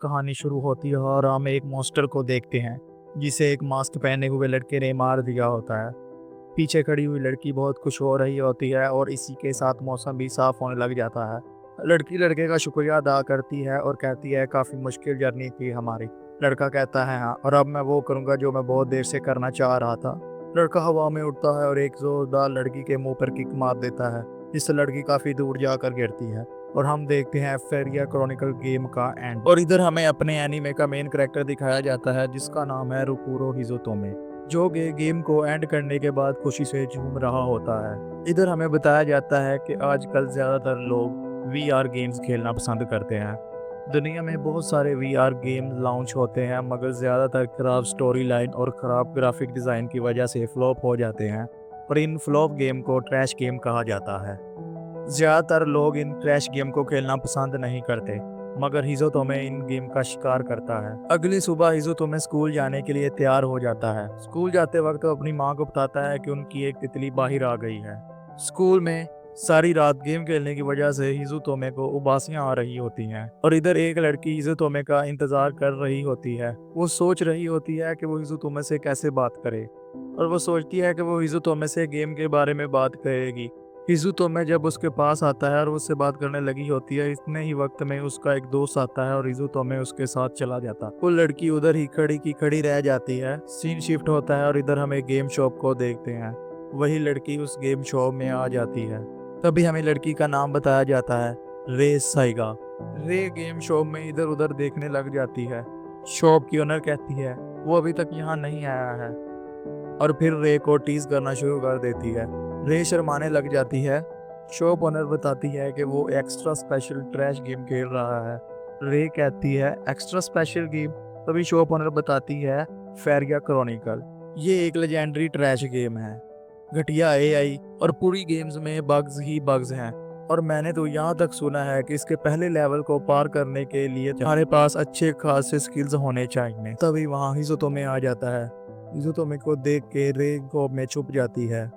कहानी शुरू होती है और हम एक मॉन्स्टर को देखते हैं जिसे एक मास्क पहने हुए लड़के ने मार दिया होता है। पीछे खड़ी हुई लड़की बहुत खुश हो रही होती है और इसी के साथ मौसम भी साफ होने लग जाता है। लड़की लड़के का शुक्रिया अदा करती है और कहती है काफ़ी मुश्किल जर्नी थी हमारी। लड़का कहता है हाँ, और अब मैं वो करूँगा जो मैं बहुत देर से करना चाह रहा था। लड़का हवा में उड़ता है और एक जोरदार लड़की के मुंह पर किक मार देता है, जिससे लड़की काफ़ी दूर जाकर गिरती है। और हम देखते हैं फेरिया क्रॉनिकल गेम का एंड। और इधर हमें अपने एनीमे का मेन कैरेक्टर दिखाया जाता है जिसका नाम है रुकुरो हिजोतोमे, जो गेम को एंड करने के बाद खुशी से झूम रहा होता है। इधर हमें बताया जाता है कि आजकल ज़्यादातर लोग वीआर गेम्स खेलना पसंद करते हैं। दुनिया में बहुत सारे वीआर गेम लॉन्च होते हैं, मगर ज़्यादातर खराब स्टोरी लाइन और ख़राब ग्राफिक डिज़ाइन की वजह से फ्लॉप हो जाते हैं, और इन फ्लॉप गेम को ट्रैश गेम कहा जाता है। ज़्यादातर लोग इन क्रैश गेम को खेलना पसंद नहीं करते, मगर हिज़ोतोमे इन गेम का शिकार करता है। अगली सुबह हिज़ोतोमे स्कूल जाने के लिए तैयार हो जाता है। स्कूल जाते वक्त वो अपनी माँ को बताता है कि उनकी एक तितली बाहर आ गई है। स्कूल में सारी रात गेम खेलने की वजह से हिज़ोतोमे को उबासियां आ रही होती हैं, और इधर एक लड़की हिज़ोतोमे का इंतजार कर रही होती है। वो सोच रही होती है कि वो हिज़ोतोमे से कैसे बात करे, और वो सोचती है कि वो हिज़ोतोमे से गेम के बारे में बात करेगी। हिज़ुतोमे जब उसके पास आता है और उससे बात करने लगी होती है, इतने ही वक्त में उसका एक दोस्त आता है और हिज़ुतोमे उसके साथ चला जाता है। वो लड़की उधर ही खड़ी की खड़ी रह जाती है। सीन शिफ्ट होता है और इधर हमें गेम शॉप को देखते हैं। वही लड़की उस गेम शॉप में आ जाती है। तभी हमें लड़की का नाम बताया जाता है, रे साइगा। रे गेम शॉप में इधर उधर देखने लग जाती है। शॉप की ओनर कहती है वो अभी तक यहाँ नहीं आया है, और फिर रे को टीज करना शुरू कर देती है। रे शर्माने लग जाती है। शॉप ओनर बताती है कि वो एक्स्ट्रा स्पेशल ट्रैश गेम खेल रहा है। रे कहती है एक्स्ट्रा स्पेशल गेम। तभी शॉप ओनर बताती है फेरिया क्रॉनिकल, ये एक लेजेंडरी ट्रैश गेम है। घटिया एआई और पूरी गेम्स में बग्स ही बग्स हैं, और मैंने तो यहाँ तक सुना है कि इसके पहले लेवल को पार करने के लिए हमारे पास अच्छे खासे स्किल्स होने चाहिए। तभी वहाँ हिज़ोतोमे आ जाता है। हिज़ोतोमे को देख के रे को में छुप जाती है।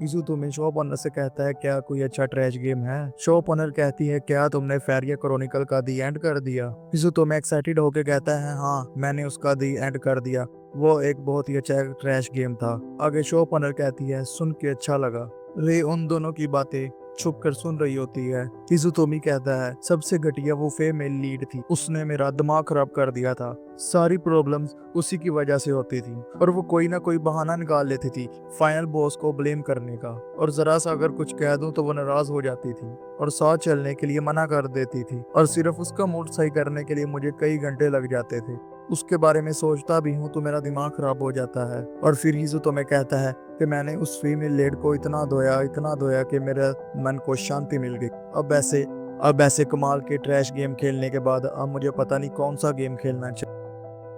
हिज़ोतोमे शॉप ओनर से कहता है क्या कोई अच्छा ट्रैश गेम है। शॉप ओनर कहती है क्या तुमने फेरिया क्रॉनिकल का दी एंड कर दिया। हिज़ोतोमे एक्साइटेड होकर कहता है हाँ, मैंने उसका दी एंड कर दिया, वो एक बहुत ही अच्छा ट्रैश गेम था। आगे शॉप ओनर कहती है सुन के अच्छा लगा। रे उन दोनों की बातें छुप कर सुन रही होती है। हिज़ुतोमी कहता है सबसे घटिया वो फीमेल लीड थी, उसने मेरा दिमाग खराब कर दिया था। सारी प्रॉब्लम्स उसी की वजह से होती थी, और वो कोई ना कोई बहाना निकाल लेती थी फाइनल बॉस को ब्लेम करने का, और जरा सा अगर कुछ कह दूं तो वो नाराज हो जाती थी और साथ चलने के लिए मना कर देती थी, और सिर्फ उसका मूड सही करने के लिए मुझे कई घंटे लग जाते थे। उसके बारे में सोचता भी हूँ तो मेरा दिमाग खराब हो जाता है। और फिर हिज़ुतोमे कहता है कि मैंने उस फीमेल लेड को इतना धोया कि मेरे मन को शांति मिल गई। अब ऐसे कमाल के ट्रैश गेम खेलने के बाद अब मुझे पता नहीं कौन सा गेम खेलना चाहिए।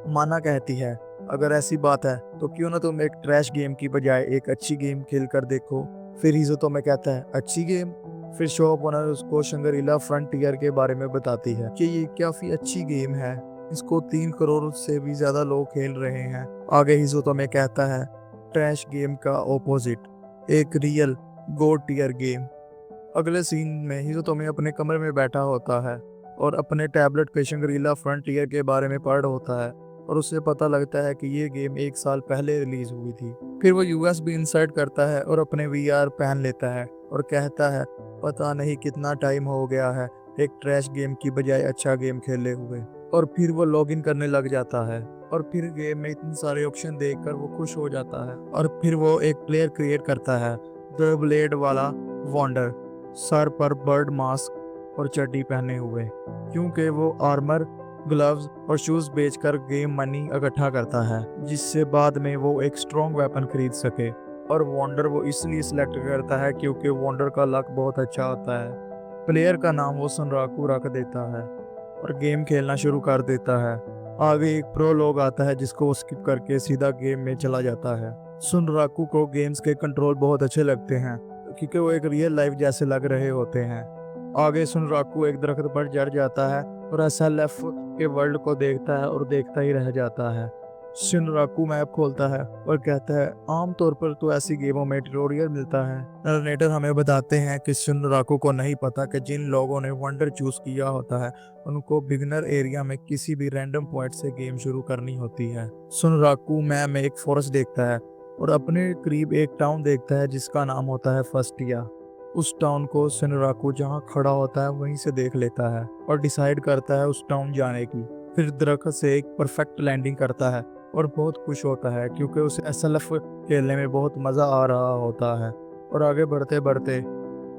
माना कहती है अगर ऐसी बात है तो क्यों ना तुम एक ट्रैश गेम की बजाय एक अच्छी गेम खेल कर देखो। फिर हिज़ोतोमे कहता है अच्छी गेम। फिर शॉप ओनर उसको शंगरीला फ्रंटियर के बारे में बताती है कि ये काफी अच्छी गेम है, इसको 3 करोड़ से भी ज्यादा लोग खेल रहे हैं। आगे हिज़ोतोमे कहता है ट्रैश गेम का ऑपोजिट, एक रियल गोड टियर गेम। अगले सीन में हिज़ोतोमे अपने कमरे में बैठा होता है और अपने टैबलेट पे शंगरीला फ्रंटियर के बारे में पढ़ होता है, और उससे पता लगता है कि ये गेम 1 साल पहले रिलीज हुई थी। फिर वो यूएसबी इंसर्ट करता है और अपने वीआर पहन लेता है और कहता है पता नहीं कितना टाइम हो गया है एक ट्रैश गेम की बजाय अच्छा गेम खेले हुए। और फिर वो लॉगिन करने लग जाता है, और फिर गेम में इतने सारे ऑप्शन देखकर वो खुश हो जाता है। और फिर वो एक प्लेयर क्रिएट करता है, द ब्लेड वाला वॉन्डर, सर पर बर्ड मास्क और चड्डी पहने हुए, क्योंकि वो आर्मर, ग्लव्स और शूज बेचकर गेम मनी इकट्ठा करता है जिससे बाद में वो एक स्ट्रॉन्ग वेपन खरीद सके। और वॉन्डर वो इसलिए सिलेक्ट करता है क्योंकि वॉन्डर का लक बहुत अच्छा होता है। प्लेयर का नाम वो सनराकू रख देता है और गेम खेलना शुरू कर देता है। आगे एक प्रो लोग आता है जिसको वो स्किप करके सीधा गेम में चला जाता है। सुनराकू को गेम्स के कंट्रोल बहुत अच्छे लगते हैं क्योंकि वो एक रियल लाइफ जैसे लग रहे होते हैं। आगे सुनराकू एक दरख्त पर चढ़ जाता है और एसएलएफ के वर्ल्ड को देखता है और देखता ही रह जाता है। शिनराकू मैप खोलता है और कहता है आमतौर पर तो ऐसी गेमों में ट्यूटोरियल मिलता है। नरेटर हमें बताते हैं कि शिनराकू को नहीं पता कि जिन लोगों ने वंडर चूज किया होता है उनको बिगनर एरिया में किसी भी रैंडम पॉइंट से गेम शुरू करनी होती है। शिनराकू मैप में एक फॉरेस्ट देखता है और अपने करीब एक टाउन देखता है जिसका नाम होता है फस्टिया। उस टाउन को शिनराकू जहाँ खड़ा होता है वहीं से देख लेता है और डिसाइड करता है उस टाउन जाने की। फिर दरख्त से एक परफेक्ट लैंडिंग करता है और बहुत खुश होता है क्योंकि उसे एसएलएफ खेलने में बहुत मज़ा आ रहा होता है। और आगे बढ़ते बढ़ते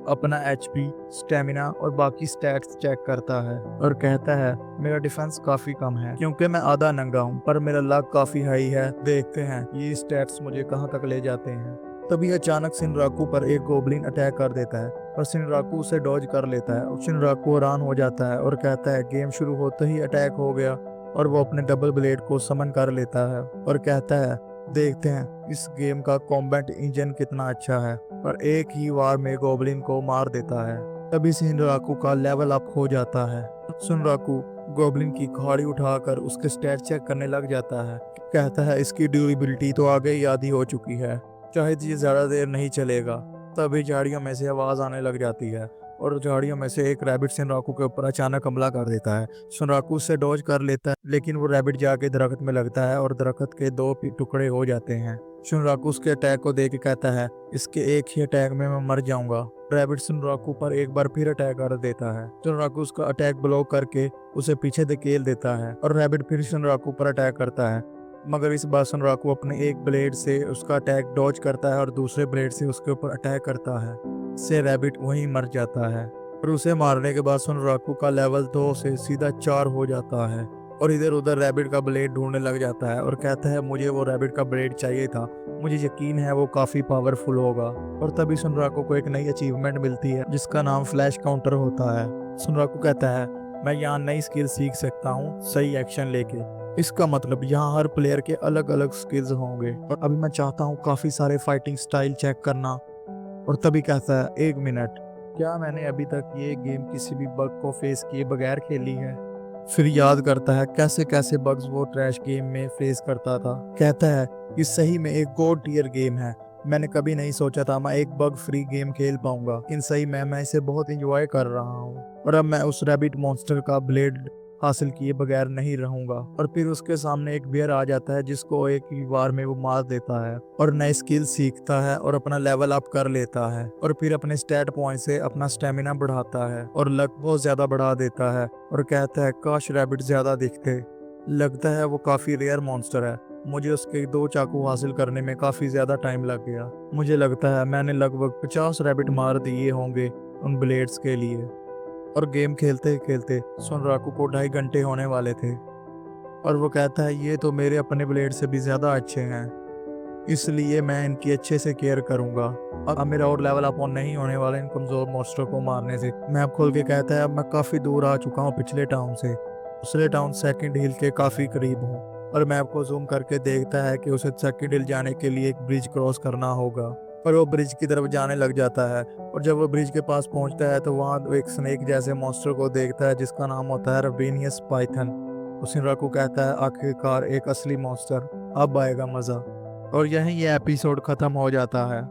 अपना एचपी, स्टेमिना और बाकी स्टैट्स चेक करता है और कहता है मेरा डिफेंस काफ़ी कम है क्योंकि मैं आधा नंगा हूँ, पर मेरा लक काफ़ी हाई है। देखते हैं ये स्टैट्स मुझे कहाँ तक ले जाते हैं। तभी अचानक शिनराकू पर एक गोबलिन अटैक कर देता है और शिनराकू उसे डॉज कर लेता है और शिनराकू हैरान हो जाता है और कहता है गेम शुरू होते ही अटैक हो गया। और वो अपने डबल ब्लेड को समन कर लेता है और कहता है देखते हैं इस गेम का कॉम्बैट इंजन कितना अच्छा है, और एक ही वार में गोबलिन को मार देता है। तभी शिनराकू का लेवल अप हो जाता है। शिनराकू गोबलिन की खाड़ी उठाकर उसके स्टैट चेक करने लग जाता है। कहता है इसकी ड्यूरेबिलिटी तो आगे ही आधी हो चुकी है, शायद ये ज़्यादा देर नहीं चलेगा। तभी झाड़ियों में से आवाज़ आने लग जाती है और झाड़ियों में से एक रैबिट शिनराकू के ऊपर अचानक हमला कर देता है। शिनराकू उससे डॉज कर लेता है लेकिन वो रैबिट जाके दरख्त में लगता है और दरख्त के दो टुकड़े हो जाते हैं। शिनराकू उसके अटैक को देख के कहता है इसके एक ही अटैक में मैं मर जाऊंगा। रैबिट शिनराकू पर एक बार फिर अटैक कर देता है। शिनराकू उसका अटैक ब्लॉक करके उसे पीछे धकेल देता है और रैबिट फिर शिनराकू पर अटैक करता है, मगर इस बार शिनराकू अपने एक ब्लेड से उसका अटैक डॉज करता है और दूसरे ब्लेड से उसके ऊपर अटैक करता है। इससे रैबिट वहीं मर जाता है और उसे मारने के बाद शिनराकू का लेवल 2 से सीधा 4 हो जाता है और इधर उधर रैबिट का ब्लेड ढूंढने लग जाता है और कहता है मुझे वो रैबिट का ब्लेड चाहिए था, मुझे यकीन है वो काफ़ी पावरफुल होगा। और तभी शिनराकू को एक नई अचीवमेंट मिलती है जिसका नाम फ्लैश काउंटर होता है। शिनराकू कहता है मैं यहाँ नई स्किल सीख सकता हूँ सही एक्शन लेके। इसका मतलब यहाँ हर प्लेयर के अलग अलग स्किल्स होंगे और अभी मैं चाहता हूँ काफ़ी सारे फाइटिंग स्टाइल चेक करना। और तभी कहता है एक मिनट, क्या मैंने अभी तक ये गेम किसी भी बग को फेस किए बगैर खेली है? फिर याद करता है कैसे कैसे बग्स वो ट्रैश गेम में फेस करता था। कहता है ये सही में एक गॉड टियर गेम है, मैंने कभी नहीं सोचा था मैं एक बग फ्री गेम खेल पाऊंगा। इन सही में मैं इसे बहुत इंजॉय कर रहा हूँ और अब मैं उस रैबिट मॉन्स्टर का ब्लेड हासिल किए बगैर नहीं रहूंगा। और फिर उसके सामने एक बियर आ जाता है जिसको एक ही बार में वो मार देता है और नए स्किल सीखता है और अपना लेवल अप कर लेता है और फिर अपने स्टैट पॉइंट से अपना स्टेमिना बढ़ाता है और लक बहुत ज्यादा बढ़ा देता है और कहता है काश रैबिट ज्यादा दिखते, लगता है वो काफी रेयर मॉन्स्टर है, मुझे उसके 2 चाकू हासिल करने में काफी ज्यादा टाइम लग गया, मुझे लगता है मैंने लगभग 50 रैबिट मार दिए होंगे उन ब्लेड्स के लिए। और गेम खेलते खेलते शिनराकू को 2.5 घंटे होने वाले थे और वो कहता है ये तो मेरे अपने ब्लेड से भी ज़्यादा अच्छे हैं, इसलिए मैं इनकी अच्छे से केयर करूंगा। अब मेरा और लेवल अप ऑन नहीं होने वाला इन कमज़ोर मॉन्स्टर को मारने से। मैप खोल के कहता है अब मैं काफ़ी दूर आ चुका हूँ पिछले टाउन से, दूसरे टाउन सेकंड हिल के काफ़ी करीब हूँ। और मैप को जूम करके देखता है कि उसे सेकंड हिल जाने के लिए एक ब्रिज क्रॉस करना होगा और वो ब्रिज की तरफ जाने लग जाता है। और जब वो ब्रिज के पास पहुंचता है तो वहाँ एक स्नेक जैसे मॉन्स्टर को देखता है जिसका नाम होता है रवेनियस पाइथन। शिनराकू कहता है आखिरकार एक असली मॉन्स्टर, अब आएगा मज़ा। और यहीं ये एपिसोड ख़त्म हो जाता है।